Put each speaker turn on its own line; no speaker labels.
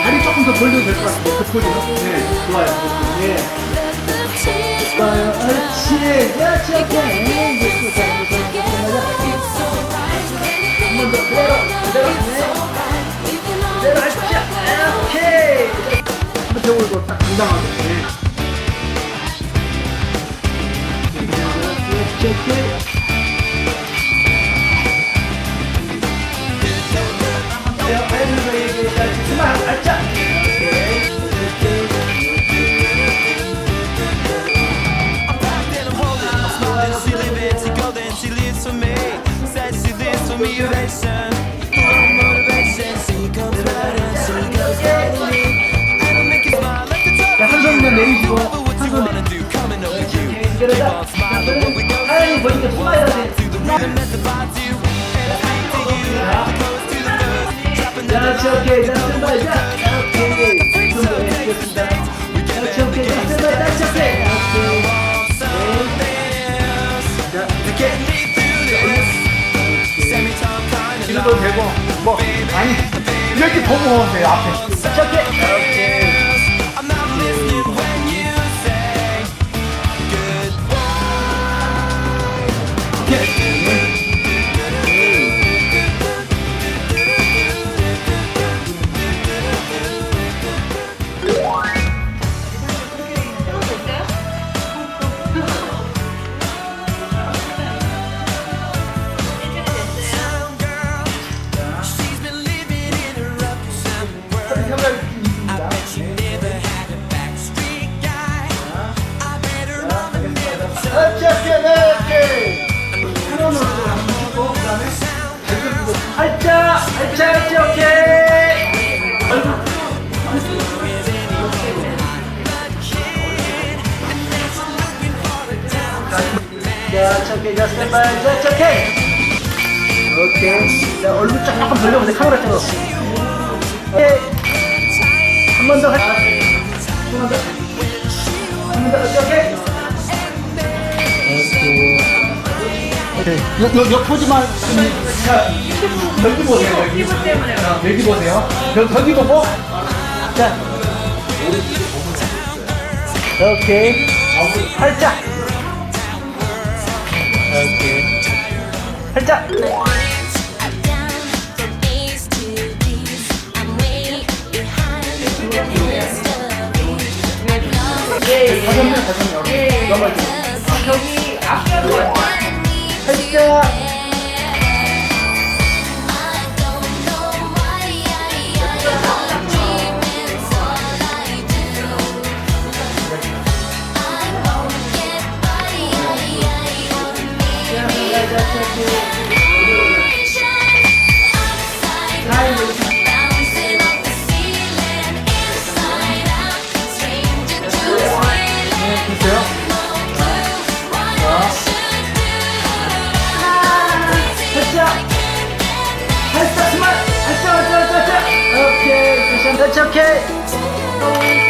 다리 조금 더 벌려도 될 것 같아요. 그 포즈로. 네, 좋아요. 네. 좋아요. 옳지. 그렇지. 오케이. 한 번 더. 그대로. 그대로 하십시오. 오케이. 한번 배우고 딱 당당하게. 네. 오케이. 한 손만 내리시고 한 손 내리시고 하얀이 보니까 숨어야 돼. 그렇지. 오케이. 자, 스탠바이. 자, 오케이. 좋습니다. 그렇지. 오케이. 자, 스탠바이. 다시 오케이. 자, 이렇게 이래도 되고 뭐 아니 이렇게 보고 오면 돼요. 앞에 오케이. 알짜, 오케이. 자, 오케이. 자, 스탠바이. 자, 오케이. 오케이. 자, 얼굴 조금 돌려보세요. 카메라 찍어. 오케이. 한 번 더. 한 번 더. 한 번 더. 오케이. 여 포즈만. 자, 여기 보세요. 여기.
피부 때문에.
여기 보세요. 여기 보고. 자. 오케이. 살짝. 오케이. 살짝. 다섯 명.
저기 앞으로
살짝. 오케이.